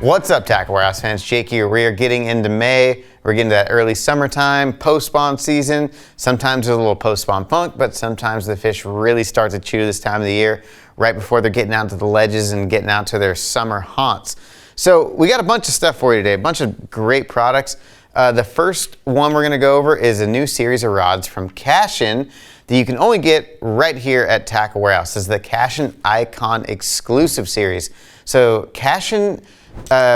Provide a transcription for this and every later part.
What's up, Tackle Warehouse fans? Jake here. We are getting into May. We're getting to that early summertime, post-spawn season. Sometimes there's a little post-spawn funk, but sometimes the fish really start to chew this time of the year, right before they're getting out to the ledges and getting out to their summer haunts. So we got a bunch of stuff for you today, a bunch of great products. The first one we're gonna go over is a new series of rods from Cashion that you can only get right here at Tackle Warehouse. This is the Cashion Icon Exclusive Series. So Cashion,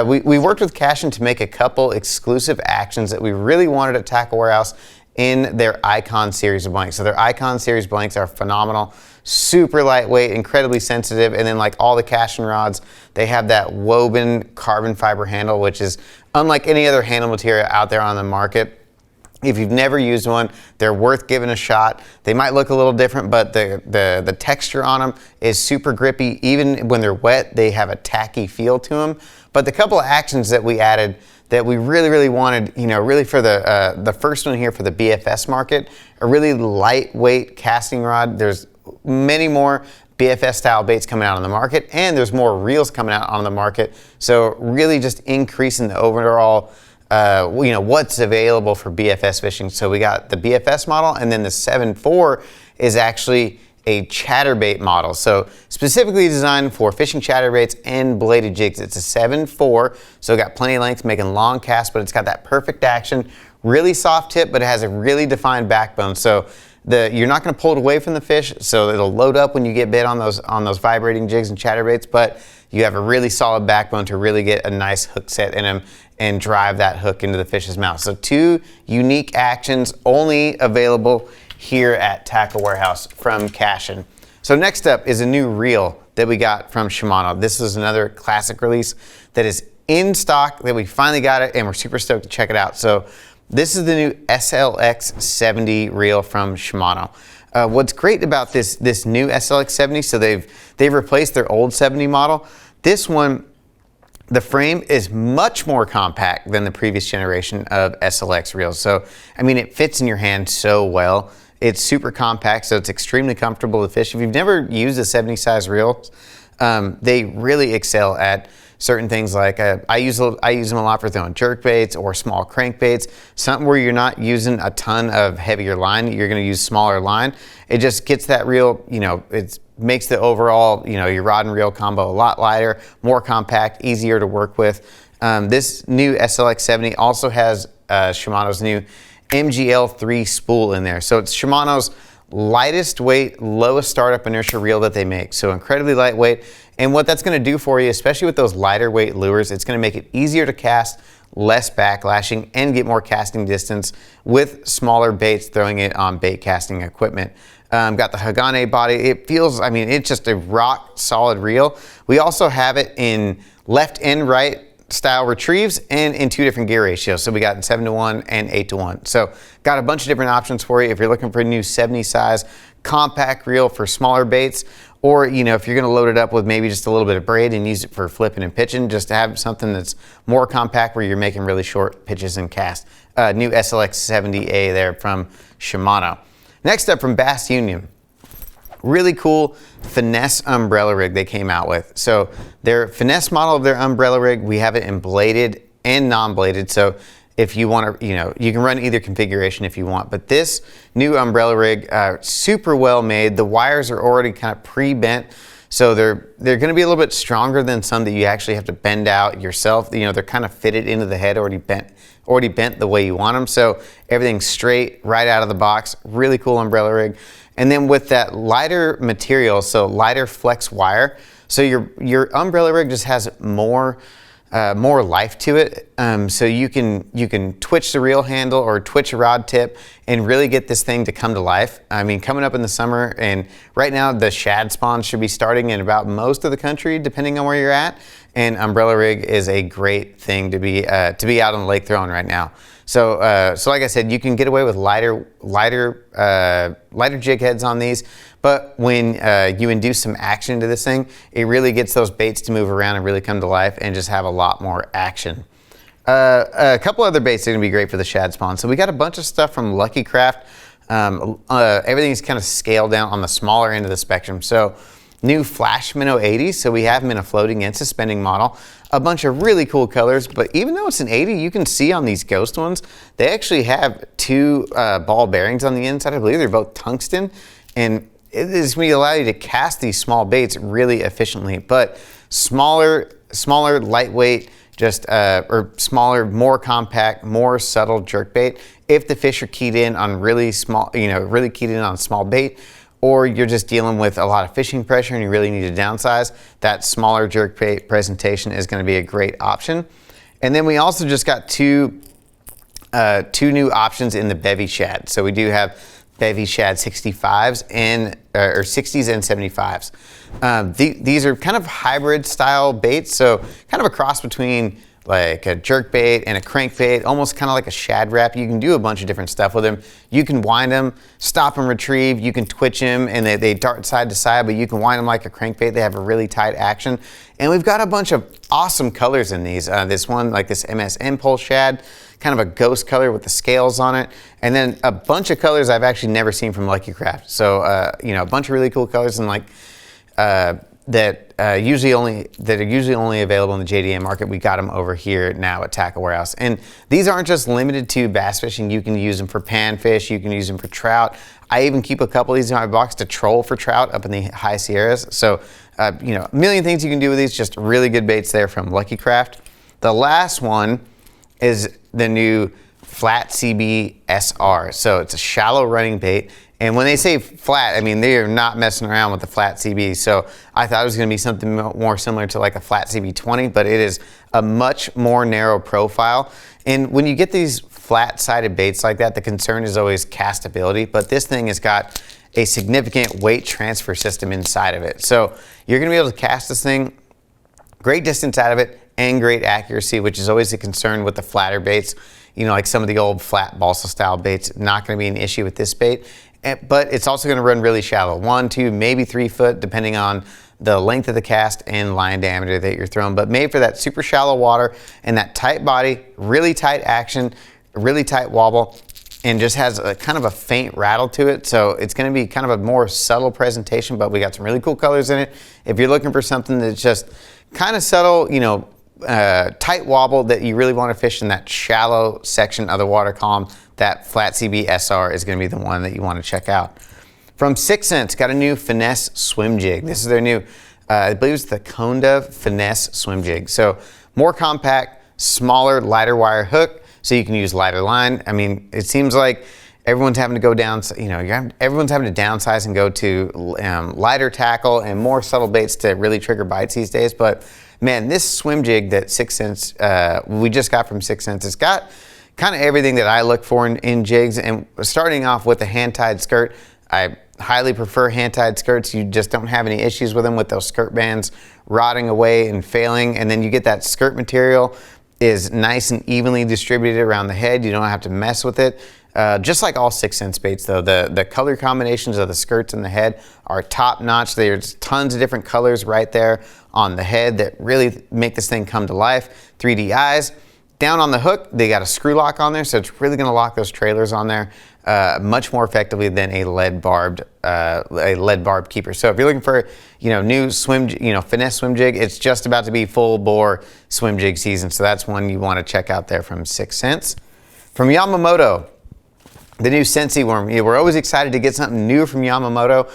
we worked with Cashion to make a couple exclusive actions that we really wanted at Tackle Warehouse in their Icon series of blanks. So their Icon series blanks are phenomenal, super lightweight, incredibly sensitive, and then like all the Cashion rods, they have that woven carbon fiber handle, which is unlike any other handle material out there on the market. If you've never used one, they're worth giving a shot. They might look a little different, but the texture on them is super grippy. Even when they're wet, they have a tacky feel to them. But the couple of actions that we added that we really wanted, you know, really for the first one here for the BFS market, a really lightweight casting rod. There's many more BFS style baits coming out on the market, and there's more reels coming out on the market. So really just increasing the overall you know, what's available for BFS fishing. So we got the BFS model, and then the 7.4 is actually a chatterbait model. So specifically designed for fishing chatterbaits and bladed jigs. It's a 7.4, so it got plenty of length, making long casts, but it's got that perfect action, really soft tip, but it has a really defined backbone. So you're not going to pull it away from the fish, so it'll load up when you get bit on those vibrating jigs and chatterbaits, but you have a really solid backbone to really get a nice hook set in them and drive that hook into the fish's mouth. So two unique actions only available here at Tackle Warehouse from Cashion. So next up is a new reel that we got from Shimano. This is another classic release that is in stock, that we finally got it, and we're super stoked to check it out. So this is the new SLX 70 reel from Shimano. What's great about this new SLX 70, so they've replaced their old 70 model. This one, the frame is much more compact than the previous generation of SLX reels. So, I mean, it fits in your hand so well. It's super compact, so it's extremely comfortable to fish. If you've never used a 70 size reel, they really excel at certain things like, I use them a lot for throwing jerk baits or small crankbaits, something where you're not using a ton of heavier line, you're gonna use smaller line. It just gets that reel, you know, it makes the overall, you know, your rod and reel combo a lot lighter, more compact, easier to work with. This new SLX 70 also has Shimano's new MGL3 spool in there. So it's Shimano's lightest weight, lowest startup inertia reel that they make. So incredibly lightweight. And what that's going to do for you, especially with those lighter weight lures, it's going to make it easier to cast, less backlashing, and get more casting distance with smaller baits, throwing it on bait casting equipment. Got the Hagane body. It feels, I mean, it's just a rock solid reel. We also have it in left and right style retrieves and in two different gear ratios. So we got 7:1 and 8:1. So got a bunch of different options for you if you're looking for a new 70 size compact reel for smaller baits, or, you know, if you're going to load it up with maybe just a little bit of braid and use it for flipping and pitching, just to have something that's more compact where you're making really short pitches and casts. New SLX 70A there from Shimano. Next up from Bass Union. Really cool finesse umbrella rig they came out with. So their finesse model of their umbrella rig, we have it in bladed and non-bladed. So if you want to, you know, you can run either configuration if you want. But this new umbrella rig, super well made. The wires are already kind of pre-bent. So they're going to be a little bit stronger than some that you actually have to bend out yourself. You know, they're kind of fitted into the head, already bent the way you want them. So everything's straight right out of the box. Really cool umbrella rig. And then with that lighter material, so lighter flex wire, so your umbrella rig just has more life to it. So you can twitch the reel handle or twitch a rod tip and really get this thing to come to life. I mean, coming up in the summer, and right now the shad spawn should be starting in about most of the country, depending on where you're at. And umbrella rig is a great thing to be out on the lake throwing right now. So like I said, you can get away with lighter jig heads on these, but when you induce some action to this thing, it really gets those baits to move around and really come to life and just have a lot more action. A couple other baits that are gonna be great for the shad spawn. So we got a bunch of stuff from luckycraft. Everything's kind of scaled down on the smaller end of the spectrum. So new Flash Minnow 80s. So we have them in a floating and suspending model. A bunch of really cool colors, but even though it's an 80, you can see on these Ghost ones, they actually have two ball bearings on the inside. I believe they're both tungsten, and it is going to allow you to cast these small baits really efficiently, but smaller, lightweight, just or smaller, more compact, more subtle jerkbait. If the fish are keyed in on really small, really keyed in on small bait, or you're just dealing with a lot of fishing pressure and you really need to downsize, that smaller jerkbait presentation is going to be a great option. And then we also just got two new options in the bevy shad. So we do have bevy shad 65s and or 60s and 75s. These are kind of hybrid style baits, so kind of a cross between like a jerk bait and a crankbait, almost kind of like a shad wrap. You can do a bunch of different stuff with them. You can wind them, stop and retrieve, you can twitch them, and they dart side to side, but you can wind them like a crankbait. They have a really tight action. And we've got a bunch of awesome colors in these. This one, like this MS Impulse shad, kind of a ghost color with the scales on it. And then a bunch of colors I've actually never seen from Luckycraft. So, a bunch of really cool colors, and like, that are usually only available in the JDM market. We got them over here now at Tackle Warehouse. And these aren't just limited to bass fishing. You can use them for panfish, you can use them for trout. I even keep a couple of these in my box to troll for trout up in the high Sierras. So, a million things you can do with these, just really good baits there from Luckycraft. The last one is the new Flat CB SR. So it's a shallow running bait. And when they say flat, I mean, they are not messing around with the Flat CB. So I thought it was going to be something more similar to like a Flat CB 20, but it is a much more narrow profile. And when you get these flat-sided baits like that, the concern is always castability, but this thing has got a significant weight transfer system inside of it. So you're going to be able to cast this thing great distance out of it and great accuracy, which is always a concern with the flatter baits. Like some of the old flat balsa style baits, not going to be an issue with this bait. But it's also going to run really shallow, 1, 2, maybe 3 foot, depending on the length of the cast and line diameter that you're throwing. But made for that super shallow water and that tight body, really tight action, really tight wobble, and just has a kind of a faint rattle to it. So it's going to be kind of a more subtle presentation, but we got some really cool colors in it. If you're looking for something that's just kind of subtle, tight wobble that you really want to fish in that shallow section of the water column, that Flat CB SR is going to be the one that you want to check out. From 6 Sense, got a new Finesse swim jig. This is their new, I believe it's the Conda Finesse swim jig. So more compact, smaller, lighter wire hook, so you can use lighter line. I mean, it seems like everyone's having to go down, everyone's having to downsize and go to lighter tackle and more subtle baits to really trigger bites these days. But man, this swim jig that 6 Sense, we just got from 6 Sense, it's got kind of everything that I look for in jigs. And starting off with a hand-tied skirt, I highly prefer hand-tied skirts. You just don't have any issues with them, with those skirt bands rotting away and failing. And then you get that skirt material is nice and evenly distributed around the head. You don't have to mess with it. Just like all 6 Sense baits though, the color combinations of the skirts and the head are top notch. There's tons of different colors right there on the head that really make this thing come to life. 3D eyes. Down on the hook, they got a screw lock on there, so it's really going to lock those trailers on there much more effectively than a lead barbed keeper. So if you're looking for new swim, finesse swim jig, it's just about to be full bore swim jig season. So that's one you want to check out there from 6 Sense. From Yamamoto, the new Sensi worm. We're always excited to get something new from Yamamoto.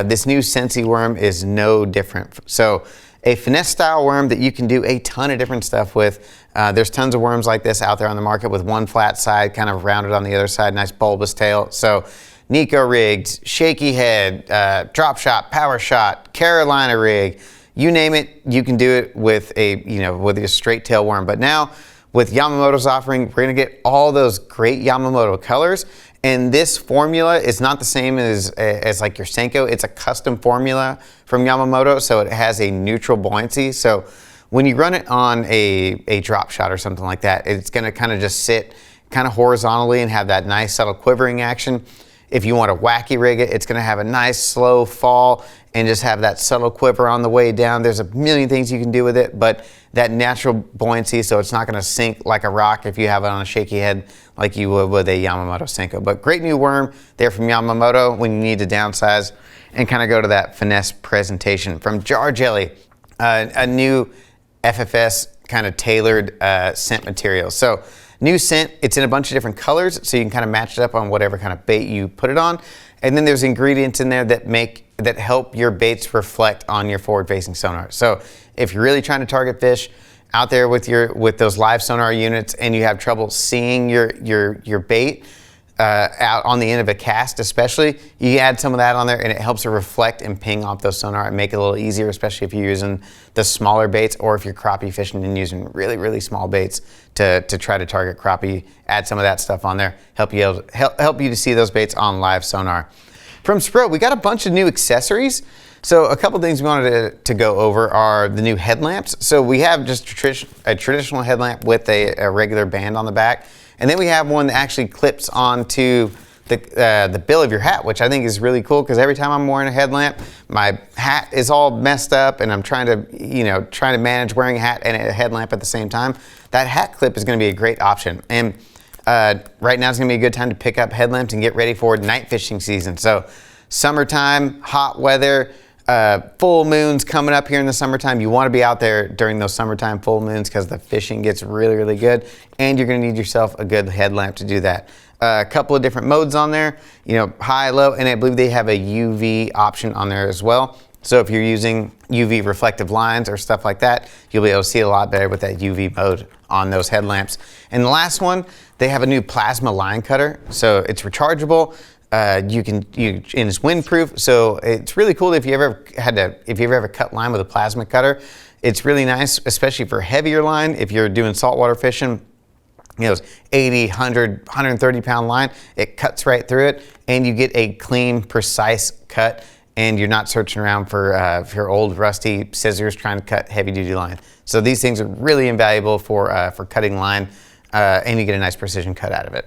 This new Sensi worm is no different. So a finesse style worm that you can do a ton of different stuff with. There's tons of worms like this out there on the market with one flat side, kind of rounded on the other side, nice bulbous tail. So Nico rigs, shaky head, drop shot, power shot, Carolina rig, you name it, you can do it with a straight tail worm. But now with Yamamoto's offering, we're gonna get all those great Yamamoto colors. And this formula is not the same as like your Senko. It's a custom formula from Yamamoto, so it has a neutral buoyancy. So when you run it on a drop shot or something like that, it's gonna kind of just sit kind of horizontally and have that nice subtle quivering action. If you want to wacky rig it, it's gonna have a nice slow fall and just have that subtle quiver on the way down. There's a million things you can do with it, but that natural buoyancy, so it's not going to sink like a rock if you have it on a shaky head like you would with a Yamamoto Senko. But great new worm there from Yamamoto when you need to downsize and kind of go to that finesse presentation. From Jar Jelly, a new FFS kind of tailored scent material. So new scent, it's in a bunch of different colors, so you can kind of match it up on whatever kind of bait you put it on. And then there's ingredients in there that help your baits reflect on your forward-facing sonar. So if you're really trying to target fish out there with those live sonar units and you have trouble seeing your bait out on the end of a cast especially, you add some of that on there and it helps it reflect and ping off those sonar and make it a little easier, especially if you're using the smaller baits or if you're crappie fishing and using really, really small baits to try to target crappie. Add some of that stuff on there, help you to see those baits on live sonar. From SPRO, we got a bunch of new accessories. So a couple things we wanted to go over are the new headlamps. So we have just a traditional headlamp with a regular band on the back. And then we have one that actually clips onto the bill of your hat, which I think is really cool because every time I'm wearing a headlamp, my hat is all messed up and I'm trying to manage wearing a hat and a headlamp at the same time. That hat clip is going to be a great option. And right now is going to be a good time to pick up headlamps and get ready for night fishing season. So summertime, hot weather, full moons coming up here in the summertime. You want to be out there during those summertime full moons because the fishing gets really, really good, and you're going to need yourself a good headlamp to do that. A couple of different modes on there, high, low, and I believe they have a UV option on there as well. So if you're using UV reflective lines or stuff like that, you'll be able to see a lot better with that UV mode on those headlamps. And the last one, they have a new plasma line cutter. So it's rechargeable. And it's windproof, so it's really cool if you ever cut line with a plasma cutter. It's really nice, especially for heavier line. If you're doing saltwater fishing, 80, 100, 130 pound line, it cuts right through it, and you get a clean, precise cut, and you're not searching around for old rusty scissors trying to cut heavy duty line. So these things are really invaluable for cutting line, and you get a nice precision cut out of it.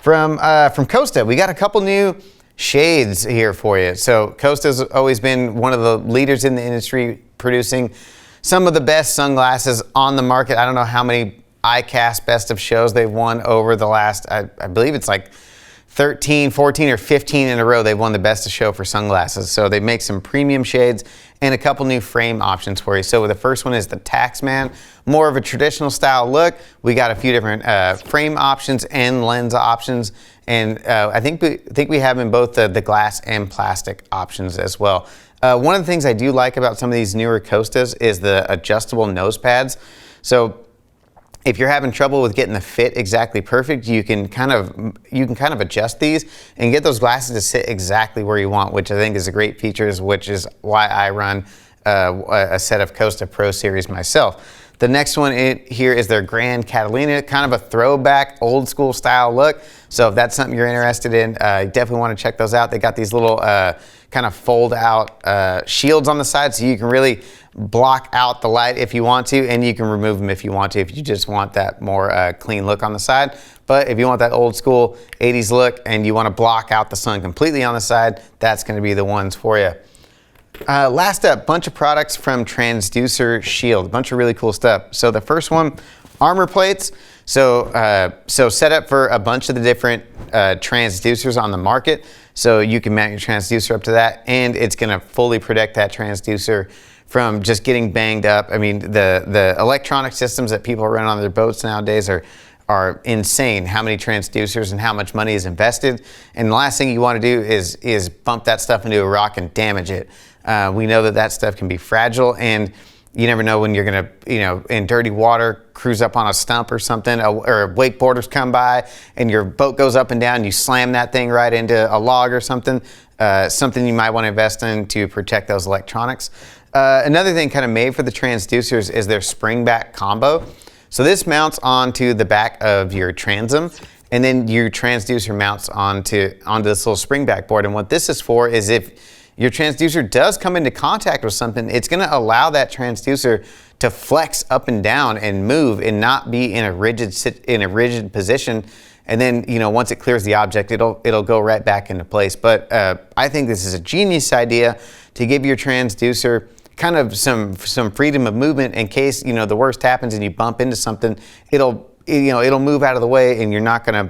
From Costa, we got a couple new shades here for you. So Costa's always been one of the leaders in the industry, producing some of the best sunglasses on the market. I don't know how many ICAST Best of Shows they've won over the last, I believe it's like 13, 14, or 15 in a row. They've won the Best of Show for sunglasses. So they make some premium shades and a couple new frame options for you. So the first one is the Taxman, more of a traditional style look. We got a few different frame options and lens options, and I think we have in both the glass and plastic options as well. One of the things I do like about some of these newer Costas is the adjustable nose pads. So if you're having trouble with getting the fit exactly perfect, you can kind of adjust these and get those glasses to sit exactly where you want, which I think is a great feature, which is why I run a set of Costa Pro Series myself. The next one here is their Grand Catalina, kind of a throwback, old school style look. So if that's something you're interested in, you definitely want to check those out. They got these little kind of fold out shields on the side, so you can really block out the light if you want to, and you can remove them if you want to, if you just want that more clean look on the side. But if you want that old school 80s look and you want to block out the sun completely on the side, that's going to be the ones for you. Last up, bunch of products from Transducer Shield, a bunch of really cool stuff. So the first one, armor plates. So set up for a bunch of the different transducers on the market. So you can mount your transducer up to that, and it's going to fully protect that transducer from just getting banged up. I mean, the electronic systems that people run on their boats nowadays are insane, how many transducers and how much money is invested. And the last thing you want to do is bump that stuff into a rock and damage it. We know that stuff can be fragile, and you never know when you're going to, in dirty water, cruise up on a stump or something, or wakeboarders come by and your boat goes up and down, you slam that thing right into a log or something. Something you might want to invest in to protect those electronics. Another thing kind of made for the transducers is their spring back combo. So this mounts onto the back of your transom, and then your transducer mounts onto this little spring back board. And what this is for is if your transducer does come into contact with something, it's going to allow that transducer to flex up and down and move and not be in a rigid position. And then, once it clears the object, it'll go right back into place. But I think this is a genius idea to give your transducer kind of some freedom of movement in case, you know, the worst happens and you bump into something. It'll move out of the way, and you're not gonna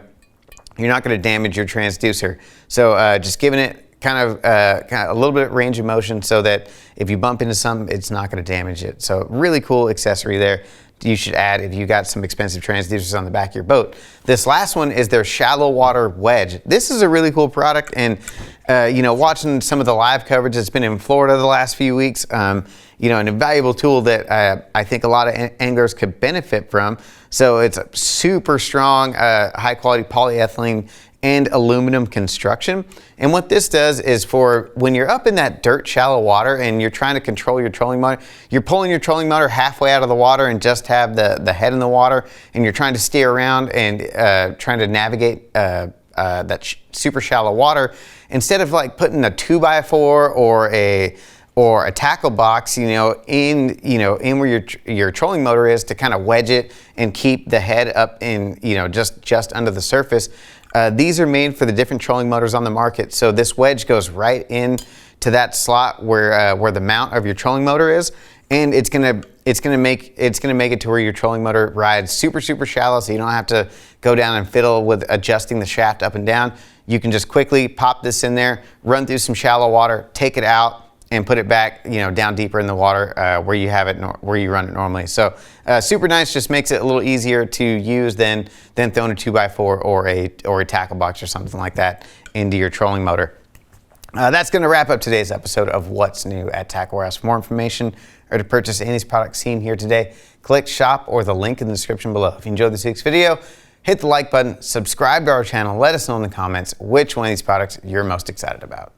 damage your transducer. So just giving it kind of a little bit of range of motion so that if you bump into something, it's not going to damage it. So really cool accessory there. You should add if you got some expensive transducers on the back of your boat. This last one is their shallow water wedge. This is a really cool product, and you know, watching some of the live coverage that's been in Florida the last few weeks, you know, an invaluable tool that I think a lot of anglers could benefit from. So it's a super strong, high quality polyethylene and aluminum construction. And what this does is, for when you're up in that dirt shallow water and you're trying to control your trolling motor, you're pulling your trolling motor halfway out of the water and just have the head in the water, and you're trying to steer around and trying to navigate that super shallow water. Instead of like putting a 2x4 or a tackle box, you know, in where your trolling motor is, to kind of wedge it and keep the head up in, you know, just under the surface. These are made for the different trolling motors on the market. So this wedge goes right in to that slot where the mount of your trolling motor is, and it's gonna make it to where your trolling motor rides super shallow, so you don't have to go down and fiddle with adjusting the shaft up and down. You can just quickly pop this in there, run through some shallow water, take it out, and put it back, you know, down deeper in the water where you have it, where you run it normally. So super nice, just makes it a little easier to use than throwing a 2x4 or a tackle box or something like that into your trolling motor. That's going to wrap up today's episode of What's New at Tackle Warehouse. For more information or to purchase any of these products seen here today, click shop or the link in the description below. If you enjoyed this week's video, hit the like button, subscribe to our channel, let us know in the comments which one of these products you're most excited about.